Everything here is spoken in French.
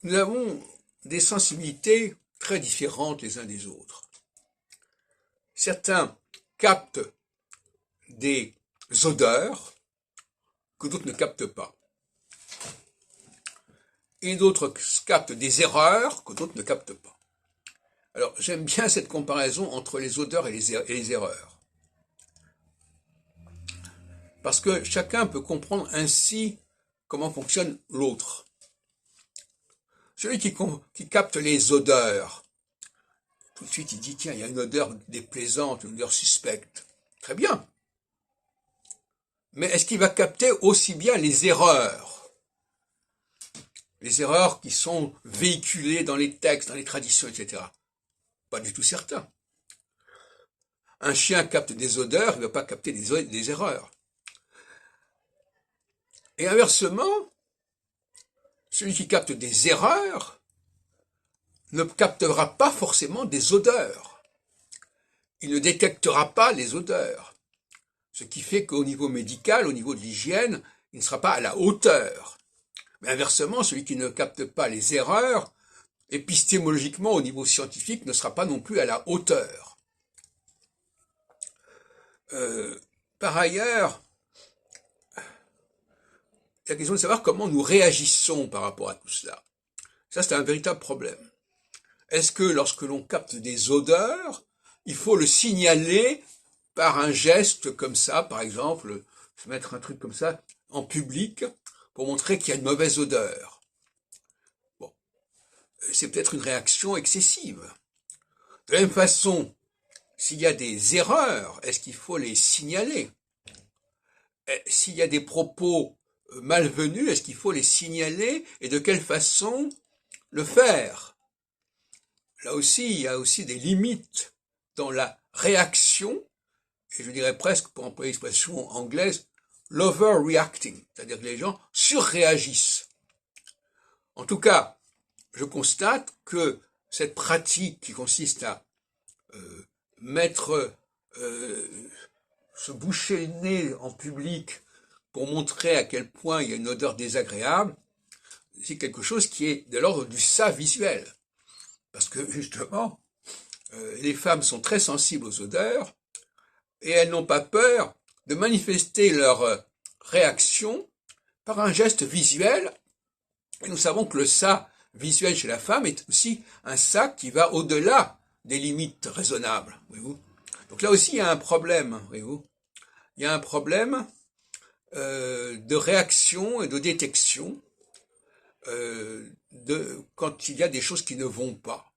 Nous avons des sensibilités très différentes les uns des autres. Certains captent des odeurs que d'autres ne captent pas. Et d'autres captent des erreurs que d'autres ne captent pas. Alors, j'aime bien cette comparaison entre les odeurs et les erreurs. Parce que chacun peut comprendre ainsi comment fonctionne l'autre. Celui qui capte les odeurs, tout de suite il dit, tiens, il y a une odeur déplaisante, une odeur suspecte. Très bien. Mais est-ce qu'il va capter aussi bien les erreurs? Les erreurs qui sont véhiculées dans les textes, dans les traditions, etc. Pas du tout certain. Un chien capte des odeurs, il ne va pas capter des erreurs. Et inversement, celui qui capte des erreurs ne captera pas forcément des odeurs. Il ne détectera pas les odeurs. Ce qui fait qu'au niveau médical, au niveau de l'hygiène, il ne sera pas à la hauteur. Mais inversement, celui qui ne capte pas les erreurs, épistémologiquement, au niveau scientifique, ne sera pas non plus à la hauteur. Par ailleurs, la question de savoir comment nous réagissons par rapport à tout cela. Ça, c'est un véritable problème. Est-ce que lorsque l'on capte des odeurs, il faut le signaler par un geste comme ça, par exemple, se mettre un truc comme ça en public pour montrer qu'il y a une mauvaise odeur? Bon, c'est peut-être une réaction excessive. De la même façon, s'il y a des erreurs, est-ce qu'il faut les signaler? S'il y a des propos malvenus, est-ce qu'il faut les signaler et de quelle façon le faire? Là aussi, il y a aussi des limites dans la réaction, et je dirais presque, pour employer l'expression anglaise, l'overreacting, c'est-à-dire que les gens surréagissent. En tout cas, je constate que cette pratique qui consiste à se boucher le nez en public pour montrer à quel point il y a une odeur désagréable, c'est quelque chose qui est de l'ordre du ça visuel. Parce que justement, les femmes sont très sensibles aux odeurs et elles n'ont pas peur de manifester leur réaction par un geste visuel. Et nous savons que le ça visuel chez la femme est aussi un ça qui va au-delà des limites raisonnables. Voyez-vous. Donc là aussi, il y a un problème. Voyez-vous. Il y a un problème de réaction et de détection quand il y a des choses qui ne vont pas.